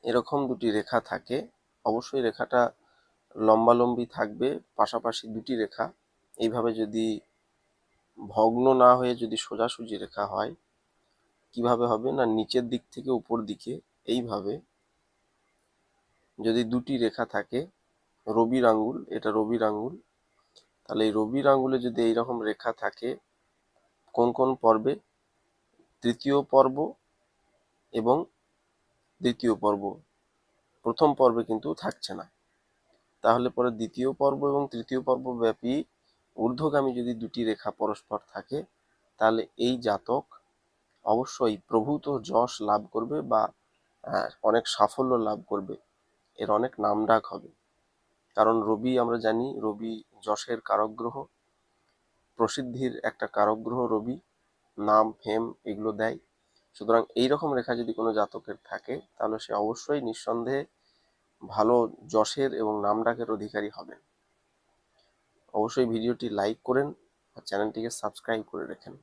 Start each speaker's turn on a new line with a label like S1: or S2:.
S1: এরকম দুটি রেখা থাকে, অবশ্যই রেখাটা লম্বালম্বি থাকবে, পাশাপাশি দুটি রেখা এইভাবে যদি ভগ্ন না হয়ে যদি সোজাসুজি রেখা হয়, কিভাবে হবে না, নিচের দিক থেকে উপর দিকে এইভাবে যদি দুটি রেখা থাকে, রবির আঙ্গুল, এটা রবির আঙ্গুল, তাহলে এই রবির আঙ্গুলে যদি এইরকম রেখা থাকে, কোন কোন পর্বে, তৃতীয় পর্ব এবং দ্বিতীয় পর্ব, প্রথম পর্বে কিন্তু থাকছে না, তাহলে পরে দ্বিতীয় পর্ব এবং তৃতীয় পর্ব ব্যাপী ঊর্ধ্বগামী যদি দুটি রেখা পরস্পর থাকে, তাহলে এই জাতক অবশ্যই প্রভূত যশ লাভ করবে বা অনেক সাফল্য লাভ করবে, এর অনেক নামডাক হবে। কারণ রবি, আমরা জানি রবি যশের কারক গ্রহ, প্রসিদ্ধির একটা কারক গ্রহ রবি, নাম ফেম এগুলো দেয়। সুতরাং এইরকম রেখা যদি কোনো জাতকের থাকে, তাহলে সে অবশ্যই নিঃসন্দেহে ভালো যশের এবং নামডাকের অধিকারী হবেন। অবশ্যই ভিডিওটি লাইক করেন আর চ্যানেলটিকে সাবস্ক্রাইব করে রাখেন।